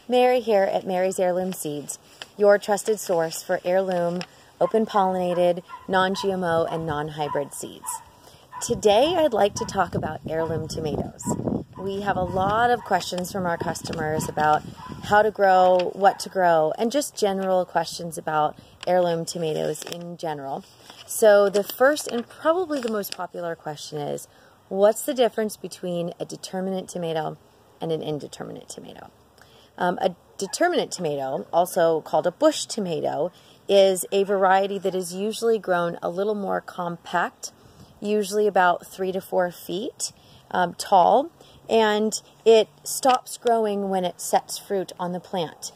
Mary here at Mary's Heirloom Seeds, your trusted source for heirloom, open-pollinated, non-GMO, and non-hybrid seeds. Today I'd like to talk about heirloom tomatoes. We have a lot of questions from our customers about how to grow, what to grow, and just general questions about heirloom tomatoes in general. So the first and probably the most popular question is, what's the difference between a determinate tomato and an indeterminate tomato? A determinate tomato, also called a bush tomato, is a variety that is usually grown a little more compact, usually about 3 to 4 feet tall, and it stops growing when it sets fruit on the plant.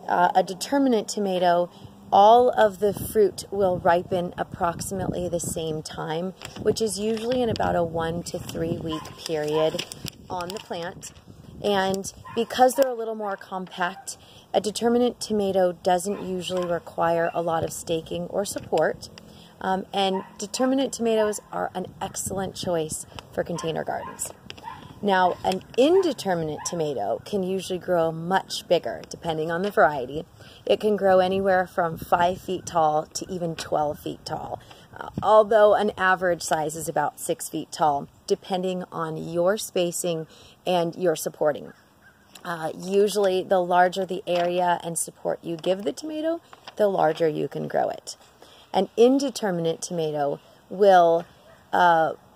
A determinate tomato, all of the fruit will ripen approximately the same time, which is usually in about a 1 to 3 week period on the plant. And because they're a little more compact, a determinate tomato doesn't usually require a lot of staking or support. And determinate tomatoes are an excellent choice for container gardens. Now, an indeterminate tomato can usually grow much bigger, depending on the variety. It can grow anywhere from 5 feet tall to even 12 feet tall, although an average size is about 6 feet tall, depending on your spacing and your supporting. Usually, the larger the area and support you give the tomato, the larger you can grow it. An indeterminate tomato will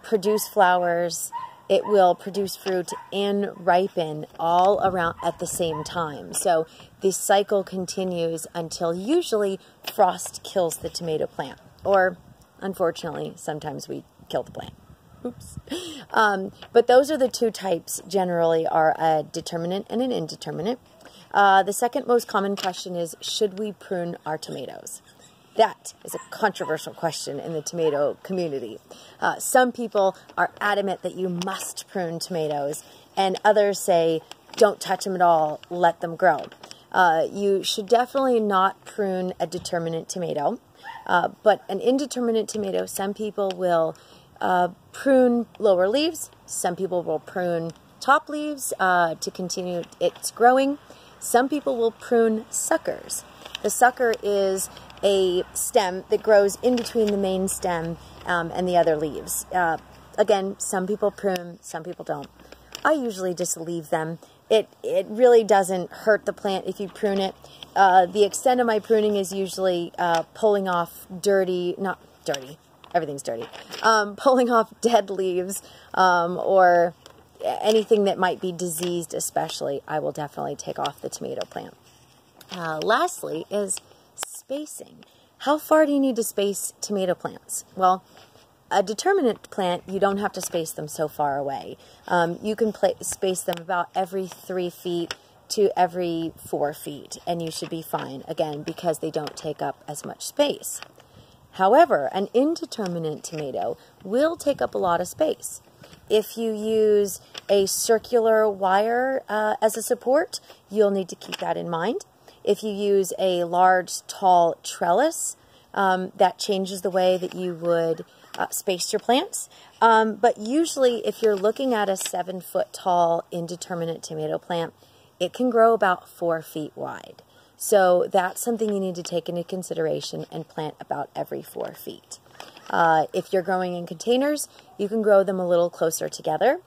produce flowers, it will produce fruit and ripen all around at the same time. So this cycle continues until usually frost kills the tomato plant, or unfortunately, sometimes we kill the plant. Oops. But those are the two types generally, are a determinate and an indeterminate. The second most common question is, should we prune our tomatoes? That is a controversial question in the tomato community. Some people are adamant that you must prune tomatoes, and others say, don't touch them at all, let them grow. You should definitely not prune a determinate tomato, but an indeterminate tomato, some people will prune lower leaves, some people will prune top leaves to continue its growing. Some people will prune suckers. The sucker is a stem that grows in between the main stem and the other leaves. Again, some people prune, some people don't. I usually just leave them. It really doesn't hurt the plant if you prune it. The extent of my pruning is usually pulling off not dirty, everything's dirty, pulling off dead leaves or anything that might be diseased especially, I will definitely take off the tomato plant. Lastly is spacing. How far do you need to space tomato plants? Well, a determinate plant, you don't have to space them so far away. You can space them about every 3 feet to every 4 feet, and you should be fine, again, because they don't take up as much space. However, an indeterminate tomato will take up a lot of space. If you use a circular wire as a support, you'll need to keep that in mind. If you use a large, tall trellis, that changes the way that you would space your plants. But usually, if you're looking at a 7-foot tall indeterminate tomato plant, it can grow about 4 feet wide. So that's something you need to take into consideration and plant about every 4 feet. If you're growing in containers, you can grow them a little closer together.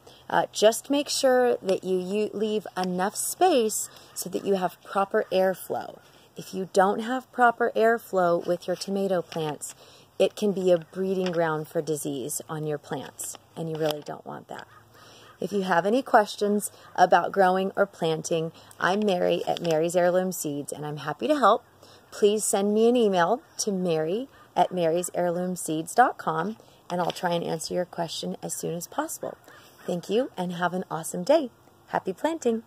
Just make sure that you leave enough space so that you have proper airflow. If you don't have proper airflow with your tomato plants, it can be a breeding ground for disease on your plants, and you really don't want that. If you have any questions about growing or planting, I'm Mary at Mary's Heirloom Seeds, and I'm happy to help. Please send me an email to mary@marysheirloomseeds.com, and I'll try and answer your question as soon as possible. Thank you, and have an awesome day. Happy planting!